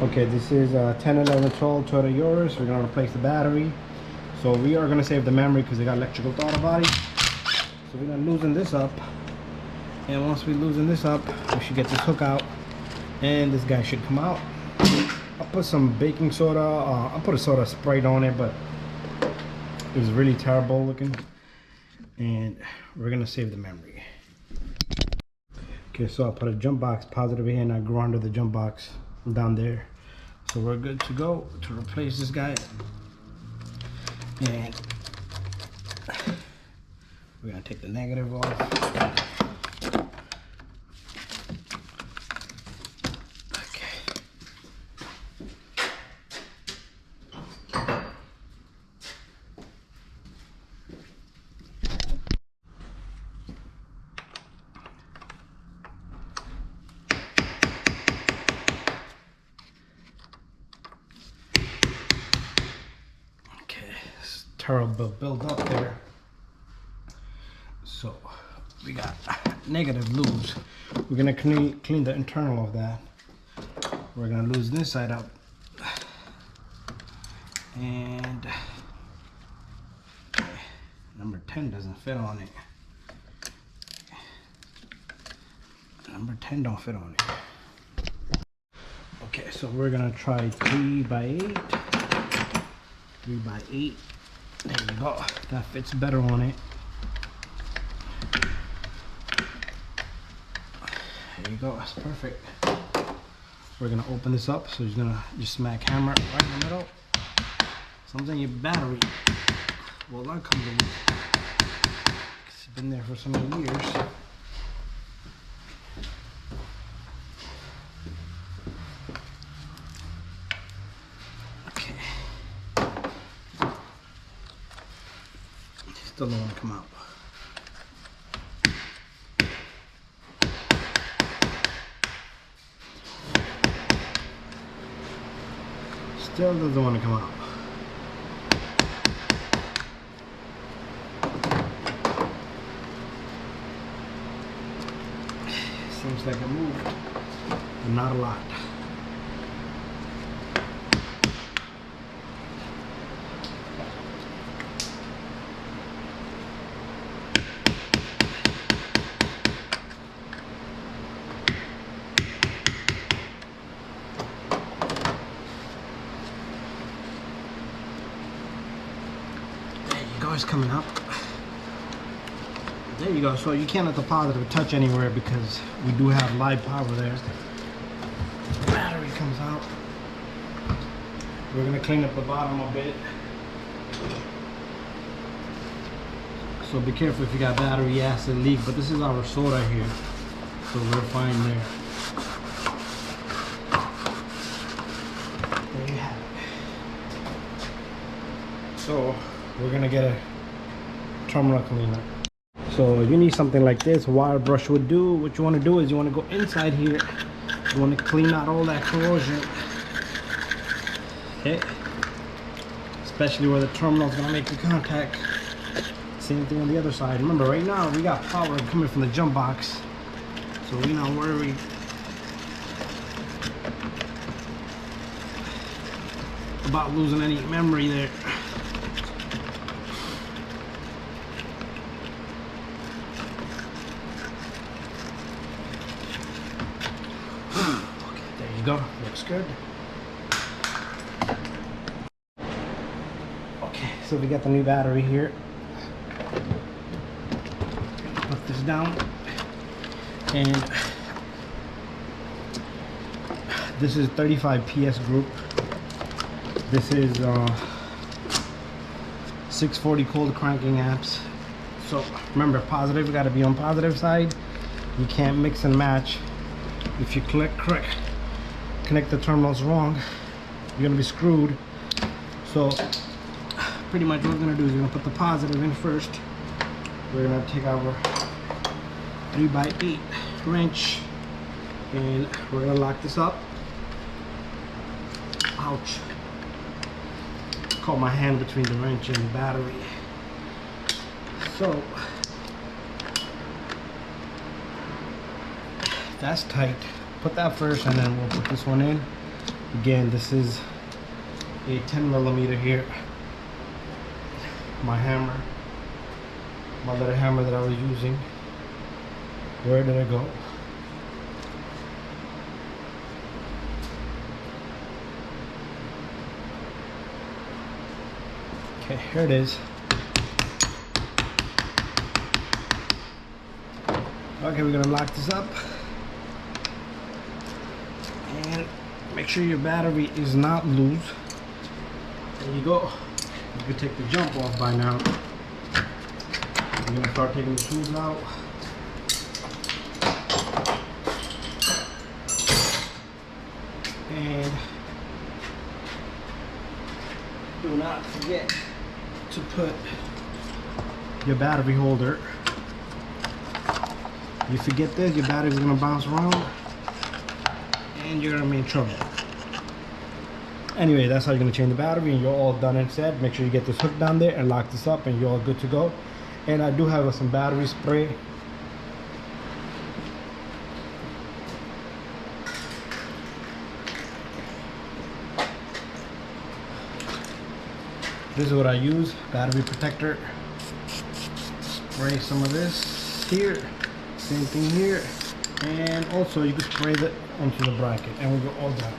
Okay, this is 10, 11, 12 Toyota Yaris. We're gonna replace the battery. So we are gonna save the memory because they got electrical throttle body. So we're gonna loosen this up. And once we loosen this up, we should get this hook out. And this guy should come out. I'll put some baking soda. I'll put a soda Sprite on it, but it was really terrible looking. And we're gonna save the memory. Okay, so I put a jump box positive here and I grew under the jump box down there. So we're good to go to replace this guy. And we're gonna take the negative off. Terrible build up there. So we got negative loops. We're gonna clean the internal of that. We're gonna loosen this side up, and number 10 doesn't fit on it. Number 10 don't fit on it. Okay, so we're gonna try 3x8. 3x8. There you go. That fits better on it. There you go. That's perfect. We're gonna open this up. So you're gonna just smack hammer right in the middle. Something your battery. Well, that comes in. It's been there for so many years. Still don't want to come out. Still doesn't want to come out. Seems like it moved, but not a lot. It's coming up. There you go. So you can't let the positive touch anywhere because we do have live power there. The battery comes out. We're gonna clean up the bottom a bit. So be careful if you got battery acid leak, but this is our soda here, so we're fine there. There you have it. So we're gonna get a terminal cleaner. So you need something like this. Wire brush would do. What you want to do is you want to go inside here. You want to clean out all that corrosion. Okay. Especially where the terminal is gonna make the contact. Same thing on the other side. Remember, right now we got power coming from the jump box, so we're not worried. About losing any memory there. Go. Looks good. Okay, so we got the new battery here. Put this down, and this is 35 PS group. This is 640 cold cranking amps. So remember, positive, you got to be on positive side. You can't mix and match. If you connect the terminals wrong, you're gonna be screwed. So pretty much what we're gonna do is we're gonna put the positive in first. We're gonna take our 3x8 wrench and we're gonna lock this up. Ouch. Caught my hand between the wrench and the battery. So that's tight. Put that first and then we'll put this one in. Again, this is a 10mm here. My hammer, my little hammer that I was using. Where did it go? Okay, here it is. Okay, we're gonna lock this up and make sure your battery is not loose. There you go. You can take the jump off by now. I'm gonna start taking the tools out. And do not forget to put your battery holder. You forget this, your battery's gonna bounce around and you're gonna be in trouble. Anyway, that's how you're gonna change the battery, and you're all done and said. Make sure you get this hook down there and lock this up, and you're all good to go. And I do have some battery spray. This is what I use, battery protector. Spray some of this here, same thing here, and also you can spray that onto the bracket, and we're all done.